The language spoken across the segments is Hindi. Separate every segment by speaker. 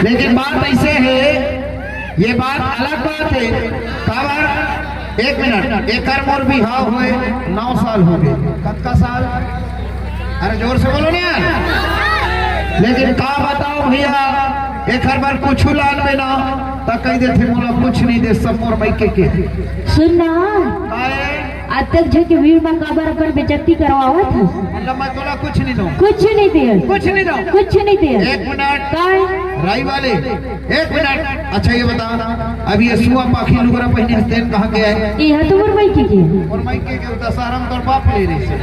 Speaker 1: लेकिन बात ऐसे है, ये बात अलग बात है। काबर एक मिनट, एक मोर भी हाव हुए 9 साल हो गए। कब का साल? अरे जोर से बोलो ना यार। लेकिन का बताओ भैया, एक बार कुछ लाल में ना तक कह देते मोला कुछ नहीं दे, सब मोर मैके के।
Speaker 2: सुनना आज तक जो कि वीर में काबर पर बेइज्जती करवावा था,
Speaker 1: मतलब मैं तोला कुछ नहीं दूं,
Speaker 2: कुछ नहीं दे,
Speaker 1: कुछ नहीं दूं,
Speaker 2: कुछ नहीं दे।
Speaker 1: एक मिनट
Speaker 2: काय
Speaker 1: राई वाले, एक मिनट। अच्छा ये बता, अभी ये सुआ पाखी लुगरा पहने हस्ते कहाँ गया है?
Speaker 2: ये तो मोर मैके के,
Speaker 1: और मैके के दशहरा में तोर बाप ले रही से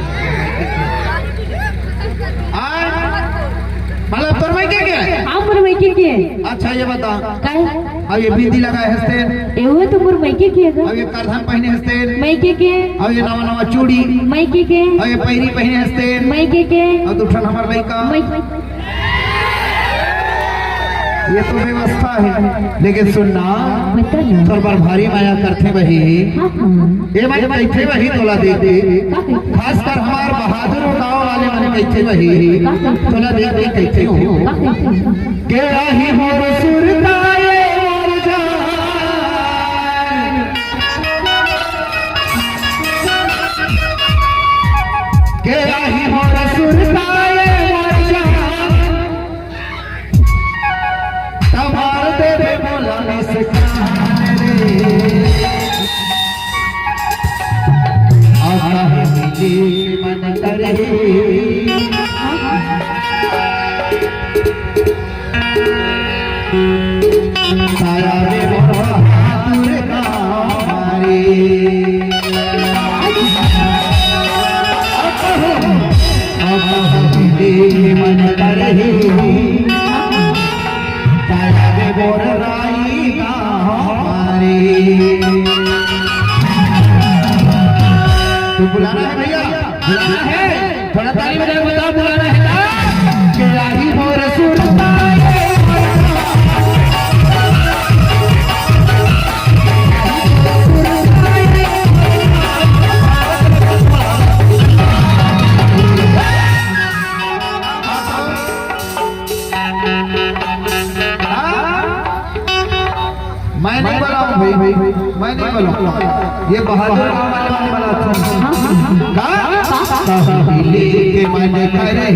Speaker 1: मतलब तोर मैके के?
Speaker 2: हां मोर मैके के।
Speaker 1: अच्छा ये बता,
Speaker 2: काय
Speaker 1: अब ये बिंदी लगाए हस्ते,
Speaker 2: एहो तो मोर मैके के।
Speaker 1: अब ये करधन पहने हस्ते,
Speaker 2: मैके के।
Speaker 1: अब ये नवा नवा चूड़ी,
Speaker 2: मैके के।
Speaker 1: अब ये पैरी पहने हस्ते,
Speaker 2: मैके के।
Speaker 1: अब दूठन हमार लड़का। ये तो व्यवस्था है, लेकिन सुनना तोर पर भारी माया करते वही ये मैं बैठे वही तोला देते, खासकर हमार बहादुर गांव वाले मैंने बैठे वही तोला देते कहते हो के राही हो सुरताए और जान, के राही हो सुरताए और जान, तमार तेरे बोलाने से कान रे आका है मिली मन करे, साया में मोरा हाथुर का मारे, आका है मिली मन करे, बोर राई का हमारे। तो बुलाना है भैया, बुलाना है, थोड़ा ताली बजा के बताओ बुलाना है ना? कि राही हो रसूलता मैं नहीं बोला हूँ भाई, मैं नहीं बोला, ये बहादुर वाले वाला था लेके मन करे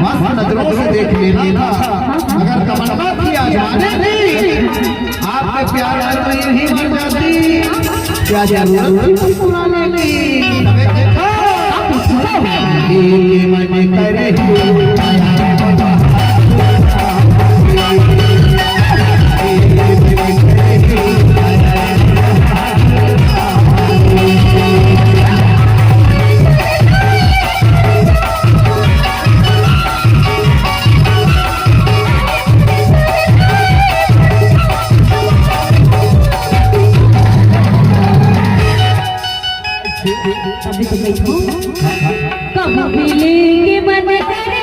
Speaker 1: मस्त नजरों से देख लेना था, अगर तमन्ना थी आजमाने की, आपके प्यार में यही मर जाती, क्या जरूरत थी पुराने की? मन करे
Speaker 2: कब मिलेंगे मन करे।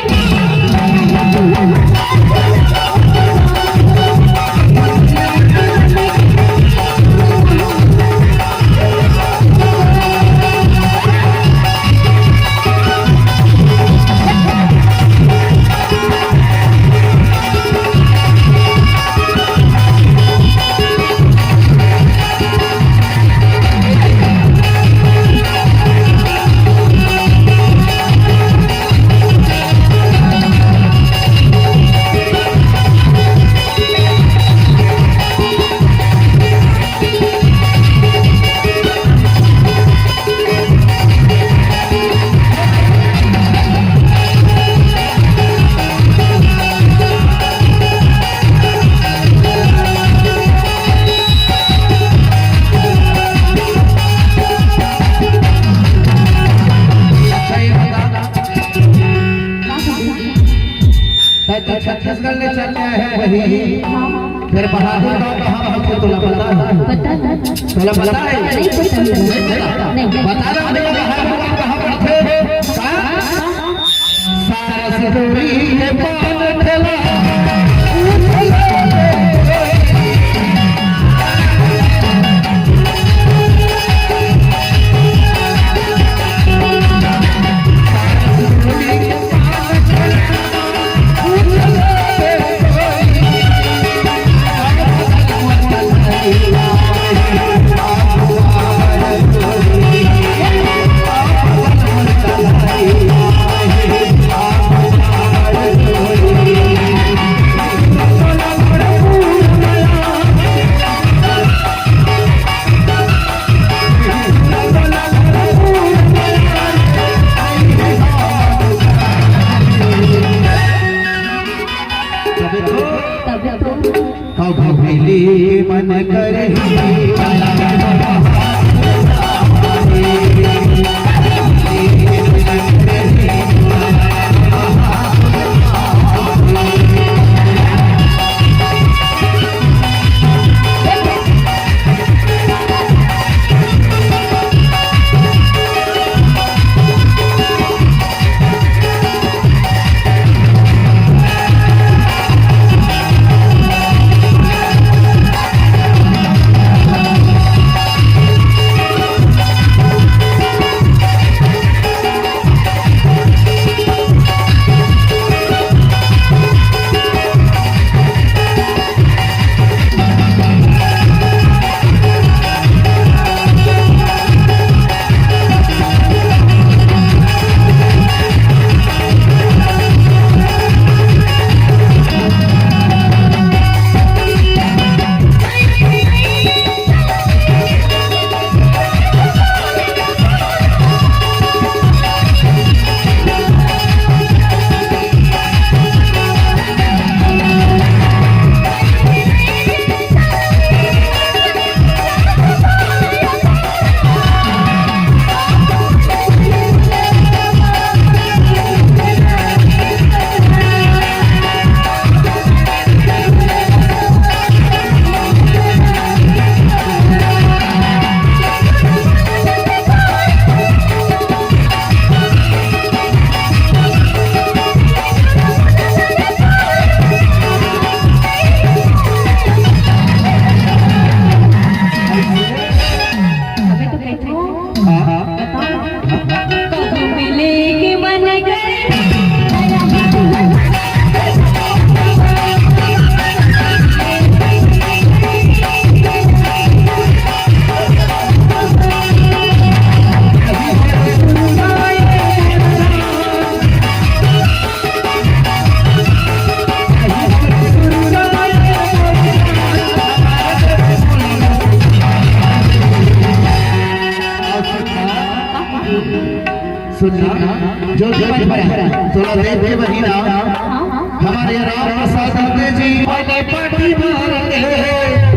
Speaker 2: छत्तीसगढ़ ले चल है वही
Speaker 1: फिर बहादुर गांव कहाँ पहुंचे तोला पता है?
Speaker 2: पता ना
Speaker 1: तोला पता है?
Speaker 2: नहीं पता नहीं
Speaker 1: बता दो भैया बहादुर गांव कहाँ पहुंचे? सारा सिद्धोरी के पान ठेला मन करे सुनना जो थोड़ा देख के महीना हमारे राम प्रसाद जी पार्टी मार